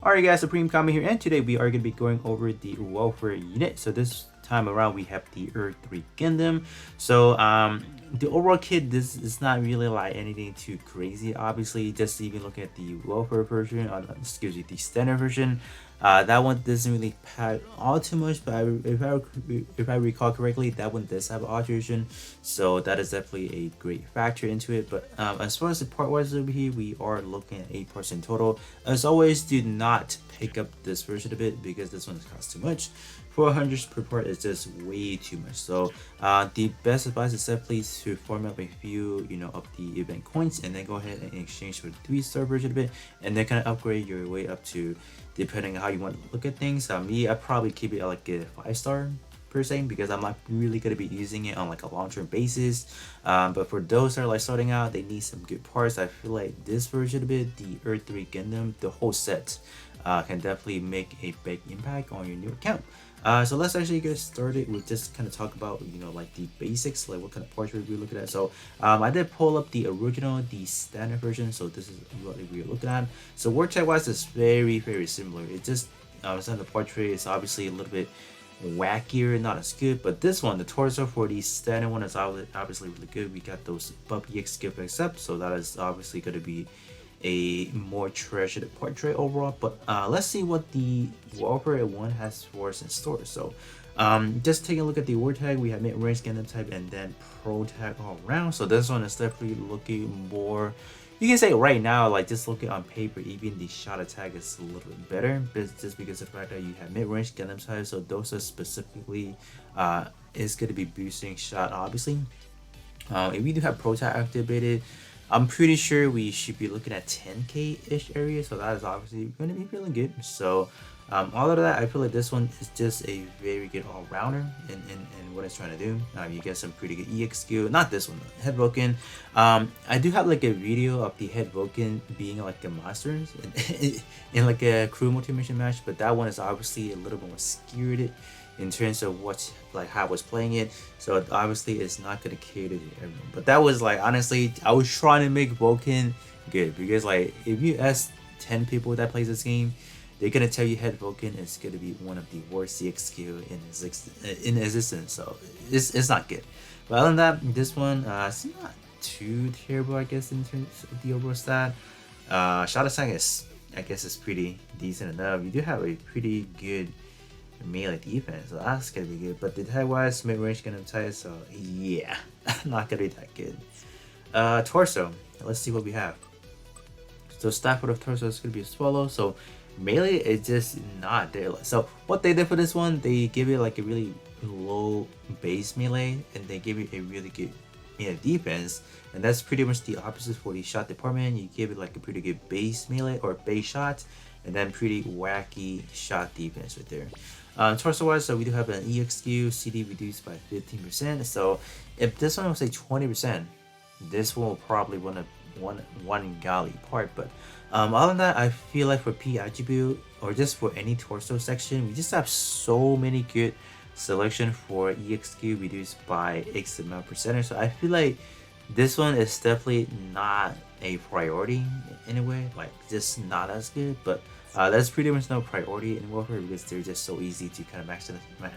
Alright guys, Supreme Kami here, and today we are going to be going over the welfare unit. So this time around we have the Earthree Gundam. So the overall kit, this is not really like anything too crazy. Obviously, just even looking at the welfare version, excuse me, the standard version, that one doesn't really pack all too much. But if I recall correctly, that one does have alteration, so that is definitely a great factor into it. But as far as the part wise over here, we are looking at 8% total. As always, do not pick up this version of it because this one costs too much. 400 per part is just way too much. So the best advice is definitely to form up a few of the event coins and then go ahead and exchange for the 3-star version of it, and then kind of upgrade your way up to, depending on how you want to look at things. Me, I probably keep it at like a 5-star per se, because I'm not really going to be using it on like a long-term basis. But for those that are like starting out, they need some good parts. I feel like this version of it, the Earthree Gundam, the whole set, can definitely make a big impact on your new account. So let's actually get started with just kind of talk about like the basics, like what kind of parts we're looking at. So I did pull up the original, the standard version, so this is what we're looking at. So word check wise is very similar. It just it's on the portrait, it's obviously a little bit wackier, not as good. But this one, the torso for the standard one, is obviously really good. We got those bumpy skip accept, so that is obviously going to be a more treasured portrait overall. But let's see what the welfare one has for us in store. So just taking a look at the war tag, we have mid-range Gundam type and then pro tag all around. So this one is definitely looking more, you can say right now, like just looking on paper, even the shot attack is a little bit better, but just because of the fact that you have mid-range Gundam type, so those are specifically is going to be boosting shot obviously. If we do have pro tag activated, I'm pretty sure we should be looking at 10k-ish area, so that is obviously going to be really good. So all of that, I feel like this one is just a very good all-rounder in what it's trying to do. You get some pretty good EXQ, not this one, Head Vulcan. I do have like a video of the Head Vulcan being like a monsters in like a crew multi-mission match, but that one is obviously a little bit more skewed in terms of what's like how I was playing it, so obviously it's not gonna cater to everyone. But that was like, honestly, I was trying to make Vulcan good, because like if you ask 10 people that plays this game, they're gonna tell you Head Vulcan is gonna be one of the worst CXQ in existence, so it's not good. But other than that, this one it's not too terrible, I guess, in terms of the overall stat. Shot attack is, I guess, is pretty decent enough. You do have a pretty good melee defense, so that's gonna be good. But the tag wise, mid range gonna tight, so yeah, not gonna be that good. Torso, let's see what we have. So staff for the torso is gonna be a swallow, so melee is just not there. So what they did for this one, they give it like a really low base melee, and they give it a really good defense, and that's pretty much the opposite for the shot department. You give it like a pretty good base melee or base shot, and then pretty wacky shot defense right there. Torso wise, so we do have an EXQ CD reduced by 15%. So if this one was a 20%, this one will probably win a one galley part. But other than that, I feel like for P attribute or just for any torso section, we just have so many good selection for EXQ reduced by X amount percentage. So I feel like this one is definitely not a priority in a way, like just not as good. But that's pretty much no priority in warfare because they're just so easy to kind of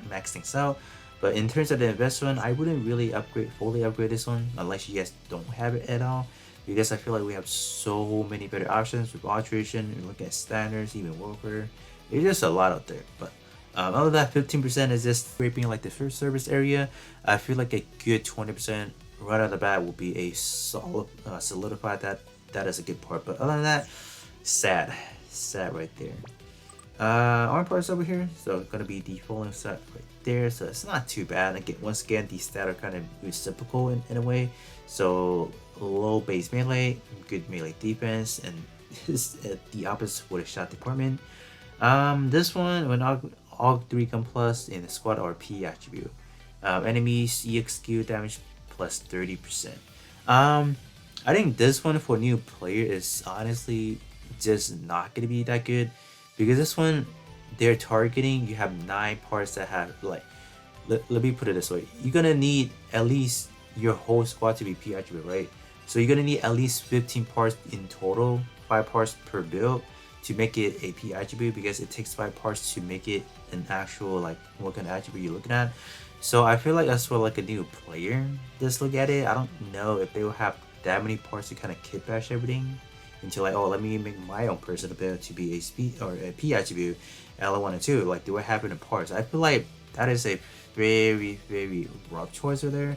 max things out. But in terms of the investment, I wouldn't really fully upgrade this one unless you guys don't have it at all, because I feel like we have so many better options with alteration. You look at standards, even warfare, there's just a lot out there. But other than that, 15% is just scraping like the first service area. I feel like a good 20% right out of the bat will be a solid solidify that is a good part. But other than that, sad right there. Arm parts over here, so it's gonna be the falling set right there, so it's not too bad. Again, once again, these stats are kind of reciprocal in a way. So low base melee, good melee defense, and is the opposite for the shot department. This one, when all 3 come plus in the squad RP attribute, enemies EXQ damage plus 30%. I think this one for new player is honestly just not gonna be that good, because this one they're targeting, you have 9 parts that have like, let me put it this way, you're gonna need at least your whole squad to be P attribute, right? So you're gonna need at least 15 parts in total, 5 parts per build. to make it a P attribute because it takes 5 parts to make it an actual like what kind of attribute you're looking at. So I feel like that's for like a new player just look at it. I don't know if they will have that many parts to kind of kit bash everything into like, oh, let me make my own personal build to be a speed or a P attribute L1 and 2. Like, do I have it in parts? I feel like that is a very rough choice over there.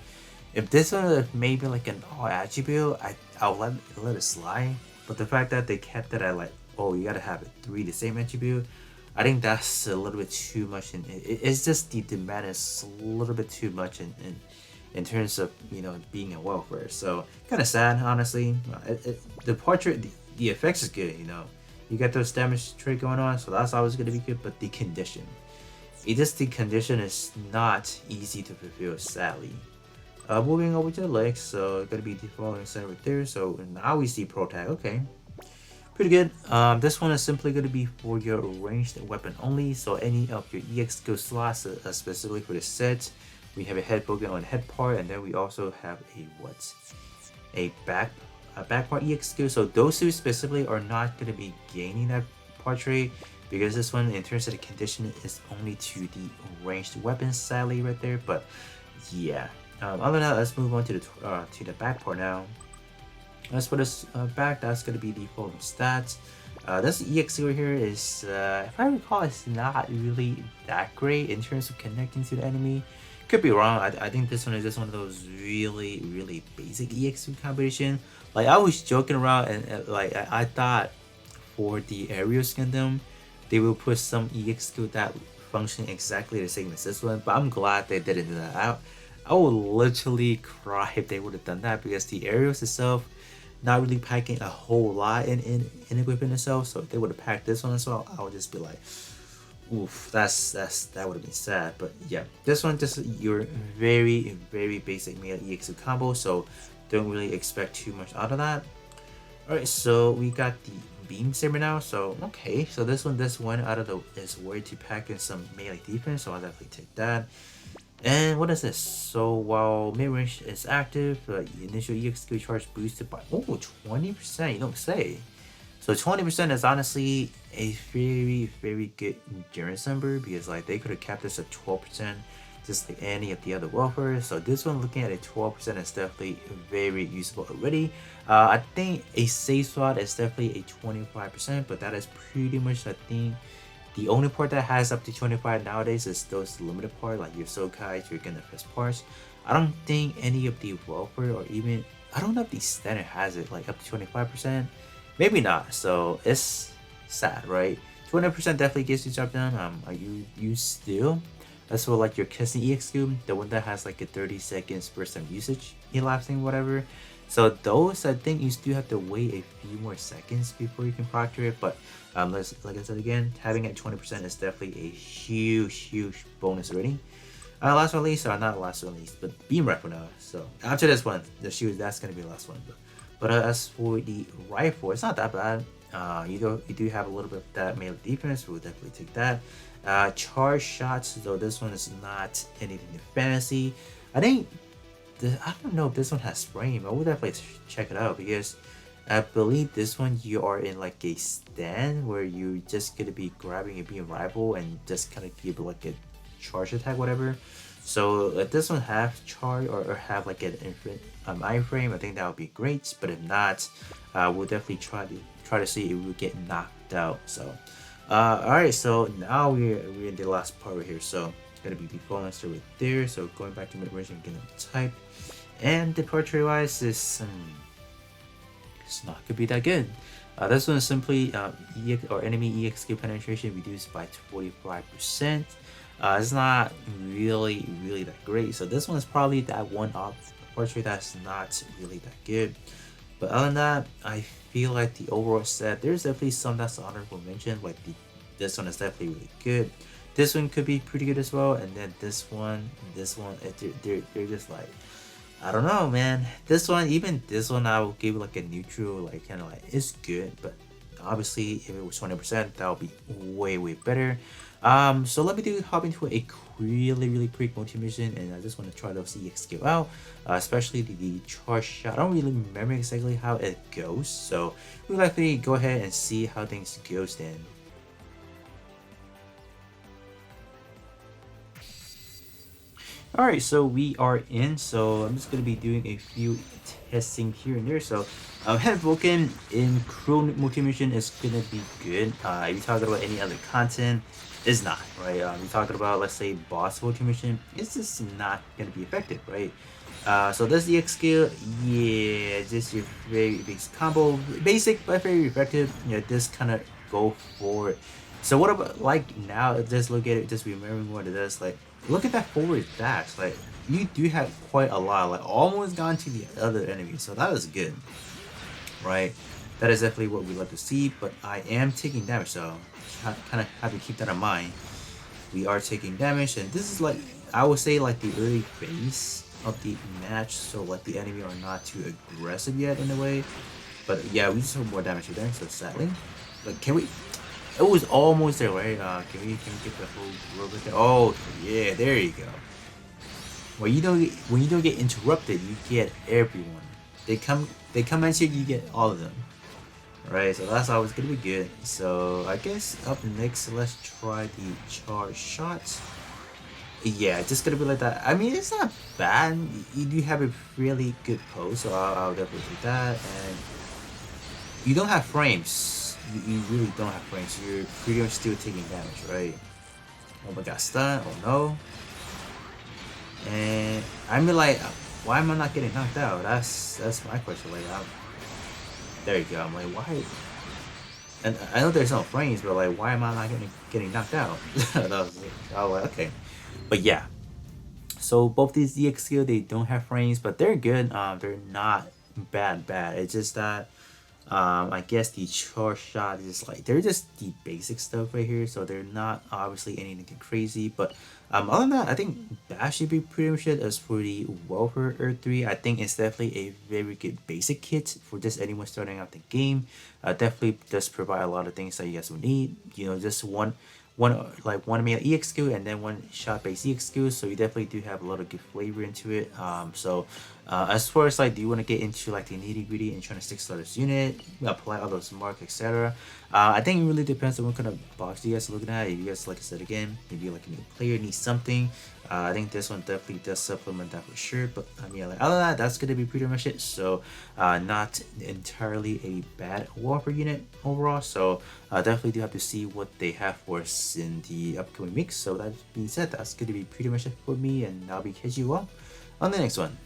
If this was maybe like an all attribute, I'll let it slide. But the fact that they kept it at like, oh, you gotta have it 3 the same attribute, I think that's a little bit too much. And it's just the demand is a little bit too much in terms of being a welfare. So kind of sad, honestly. The portrait, the effects is good. You got those damage trait going on, so that's always gonna be good. But the condition, the condition is not easy to fulfill, sadly. Moving over to the legs, so gonna be default center right there. So now we see pro tag. Okay, pretty good. This one is simply gonna be for your ranged weapon only. So any of your EX skill slots, specifically for the set, we have a head poking on head part, and then we also have a back part EX skill. So those two specifically are not gonna be gaining that part trait because this one, in terms of the condition, is only to the ranged weapons, sadly, right there. But yeah. Other than that, let's move on to the back part now. As for this back, that's going to be default stats. This EX right here is, if I recall, it's not really that great in terms of connecting to the enemy. Could be wrong. I think this one is just one of those really basic EX combination. Like, I was joking around and like I thought for the Aerial Gundam they will put some EX skill that function exactly the same as this one, but I'm glad they didn't do that. I would literally cry if they would have done that because the aerials itself not really packing a whole lot in equipment itself. So if they would have packed this one as well, I would just be like, oof, that would have been sad. But yeah, this one just your very basic melee EX combo, so don't really expect too much out of that. Alright, so we got the beam saber now. So okay, so this one out of the is worried to pack in some melee defense, so I'll definitely take that. And what is this? So while mid-range is active, initial EX skill charge boosted by 20%, you don't say. So 20% is honestly a very good endurance number because like they could have kept this at 12% just like any of the other welfare. So this one looking at a 12% is definitely very useful already. I think a safe slot is definitely a 25%, but that is pretty much, I think, the only part that has up to 25 nowadays is those limited part, like your Sokai's, your Gundam parts. I don't think any of the welfare or even, I don't know if the standard has it, like up to 25%. Maybe not, so it's sad, right? 20% definitely gets you job done. Are you still? As for like your Kissing EX Cube, the one that has like a 30 seconds burst time usage elapsing, whatever. So those, I think you still have to wait a few more seconds before you can proctor it. But like I said again, having it 20% is definitely a huge bonus already. Last but not least, not last but not least, but beam rifle now. So after this one, the shoes, that's gonna be the last one. But as for the rifle, it's not that bad. You do have a little bit of that melee defense. We'll definitely take that. Charge shots, though this one is not anything fancy. I don't know if this one has frame. I would definitely check it out because I believe this one you are in like a stand where you're just gonna be grabbing a beam rifle and just kind of give like a charge attack, whatever. So if this one have charge or have like an infinite iframe, I think that would be great. But if not, we'll definitely try to see if we get knocked out. So alright, so now we're in the last part right here. So gonna be default answer right there. So going back to mid-range and getting type, and the portrait wise is it's not gonna be that good. This one is simply EX or enemy EX skill penetration reduced by 45%. It's not really that great. So this one is probably that one off portrait that's not really that good. But other than that, I feel like the overall set, there's definitely some that's honorable mention. Like this one is definitely really good. This one could be pretty good as well. And then this one, they're just like, I don't know, man. This one, even this one, I will give like a neutral, like kind of like it's good, but Obviously, if it was 20%, that would be way better. So let me hop into a really quick multi-mission, and I just want to try those EX skill out, especially the charge shot. I don't really remember exactly how it goes, so we'll likely go ahead and see how things goes then. Alright, so we are in, so I'm just going to be doing a few testing here and there. So Head Vulcan in Crew Multi-Mission is going to be good. If you're talking about any other content, it's not, right? You're talking about, let's say, Boss Multi-Mission, it's just not going to be effective, right? So this EX skill, yeah, just your very basic combo, basic but very effective. Yeah, just kind of go for it. So what about like now? Just look at it, just remembering what it does. Like, look at that forward dash. Like, you do have quite a lot. Like, almost gone to the other enemy. So that is good, right? That is definitely what we love to see. But I am taking damage, so kind of have to keep that in mind. We are taking damage, and this is like, I would say, like the early phase of the match. So like the enemy are not too aggressive yet in a way. But yeah, we just have more damage there. So sadly, like, can we? It was almost there, right? Can we get the whole group there? Oh, yeah, there you go. When you don't get interrupted, you get everyone. They come at you, you get all of them. Right, so that's always gonna be good. So I guess up next, let's try the charge shots. Yeah, just gonna be like that. I mean, it's not bad. You do have a really good pose, so I'll definitely do that. And you don't have frames. You really don't have frames. You're pretty much still taking damage, right? Oh my god, stun. Oh no. And I mean, like, why am I not getting knocked out? That's my question. Like, there you go. I'm like, why? And I know there's no frames, but like, why am I not getting knocked out? I was like, okay. But yeah. So both these EX skill, they don't have frames, but they're good. They're not bad. It's just that I guess the charge shot is like, they're just the basic stuff right here, so they're not obviously anything crazy. But other than that, I think that should be pretty much it. As for the Welfare Earthree, I think it's definitely a very good basic kit for just anyone starting out the game. Definitely does provide a lot of things that you guys will need. You know, just one main EX skill and then one shot based EX skill, so you definitely do have a lot of good flavor into it. As far as like, do you want to get into like the nitty gritty and trying to stick to this unit, apply all those marks, etc. I think it really depends on what kind of box you guys are looking at. If you guys, like I said again, maybe like a new player needs something, I think this one definitely does supplement that for sure. But I mean, like, other than that, that's gonna be pretty much it. So not entirely a bad warfare unit overall. So definitely do have to see what they have for us in the upcoming weeks. So that being said, that's gonna be pretty much it for me, and I'll be catching you all on the next one.